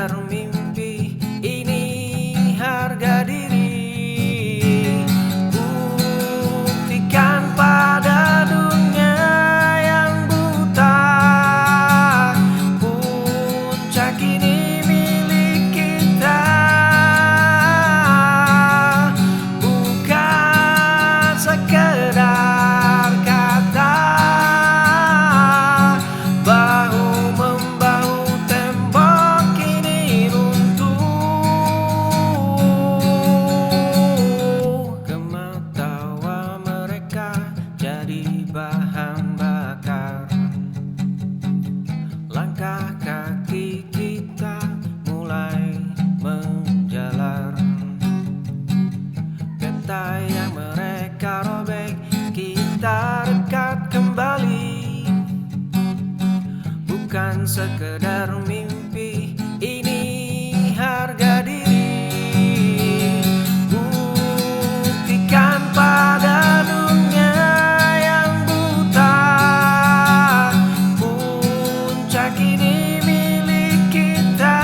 sekedar mimpi, ini harga diri. Buktikan pada dunia yang buta, puncak ini milik kita. Bukan sekedar kata, bahu membahu tembok ini runtuh. Kematawa mereka jadi bahan bakar, langkah kaki kita mulai menjalar. Peta yang mereka robek kita dekat kembali. Bukan sekedar mimpi, ini harga diri. Buktikan pada dunia yang buta, puncak ini milik kita.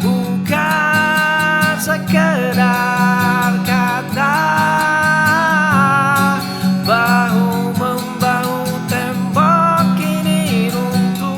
Bukan sekedar kata, bahu membahu tembok ini runtuh.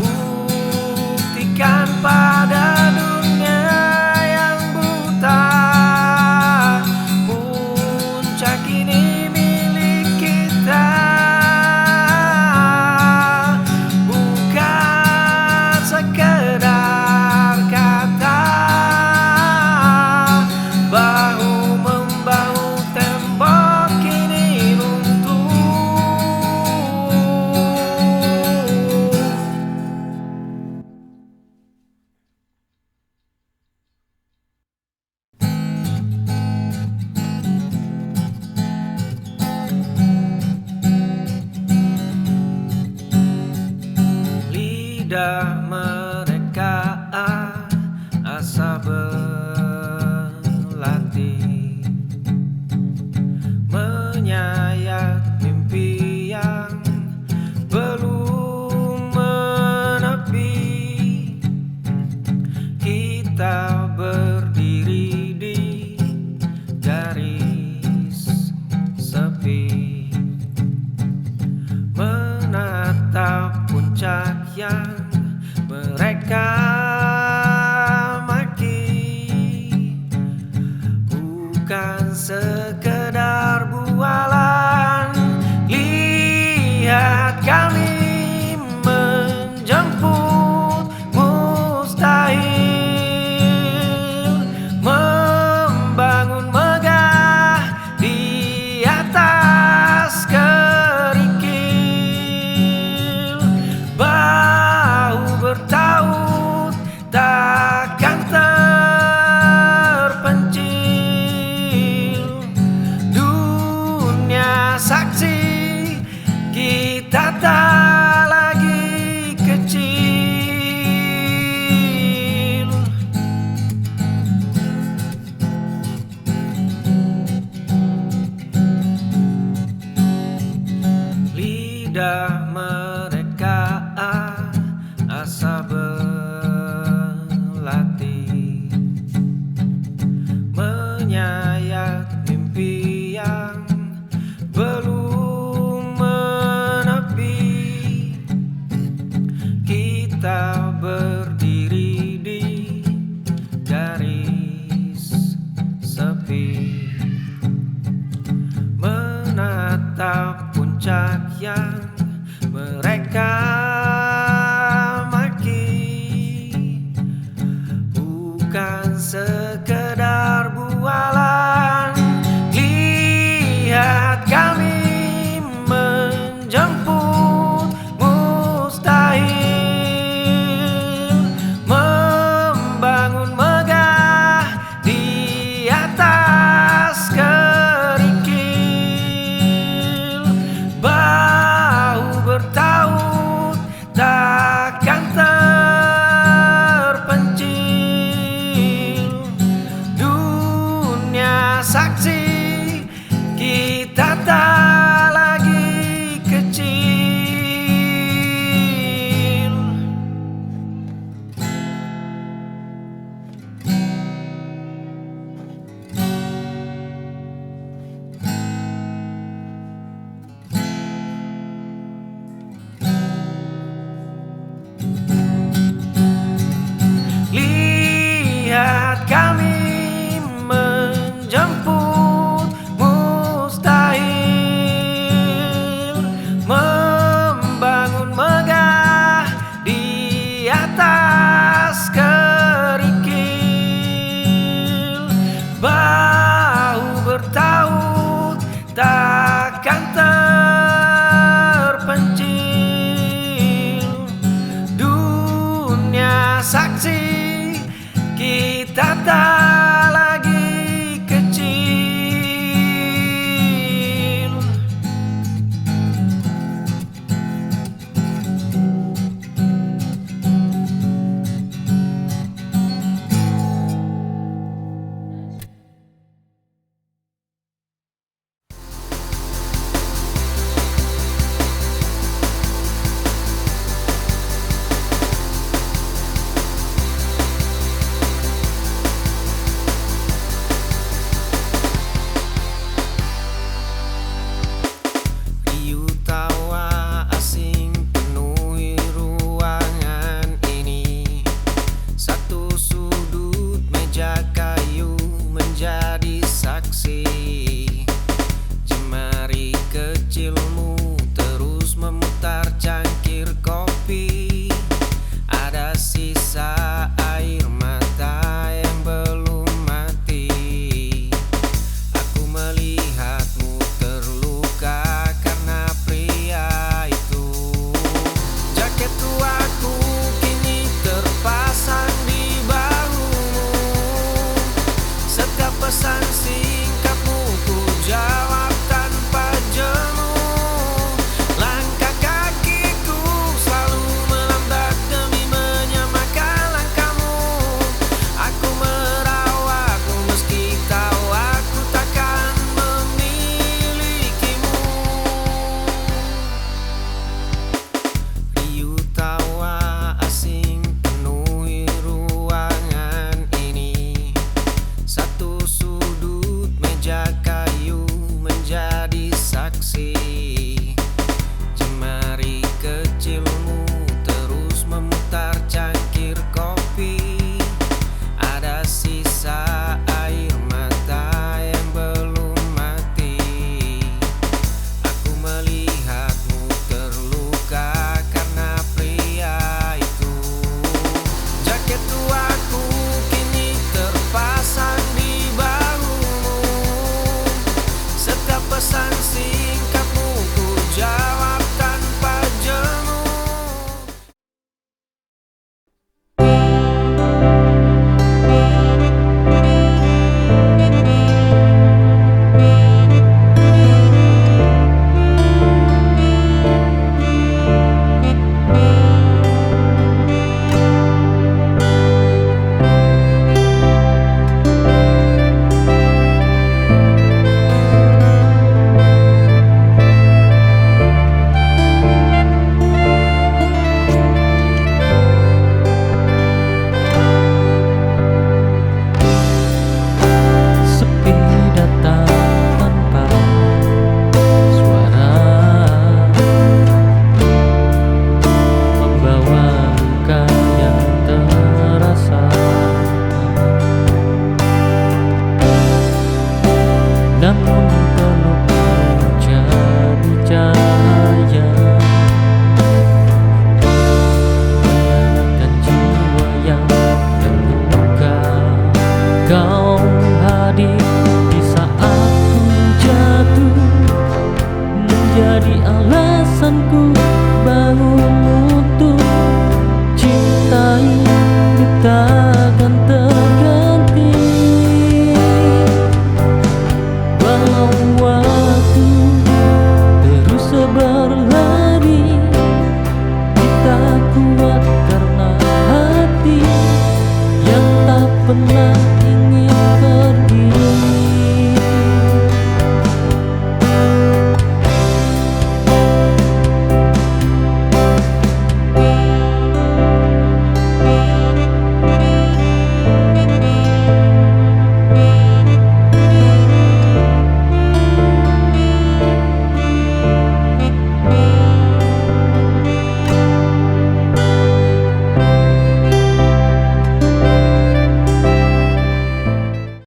Buktikan pada dunia yang buta, puncak ini milik kita. Bukan sekedar kata, bahu membahu tembok ini runtuh. Lidah mereka asa berlatih, menyayat mimpi yang belum menepi. Kita berdiri di garis sepi, menatap puncak yang mereka maki. Bukan sekedar bualan, lihat kami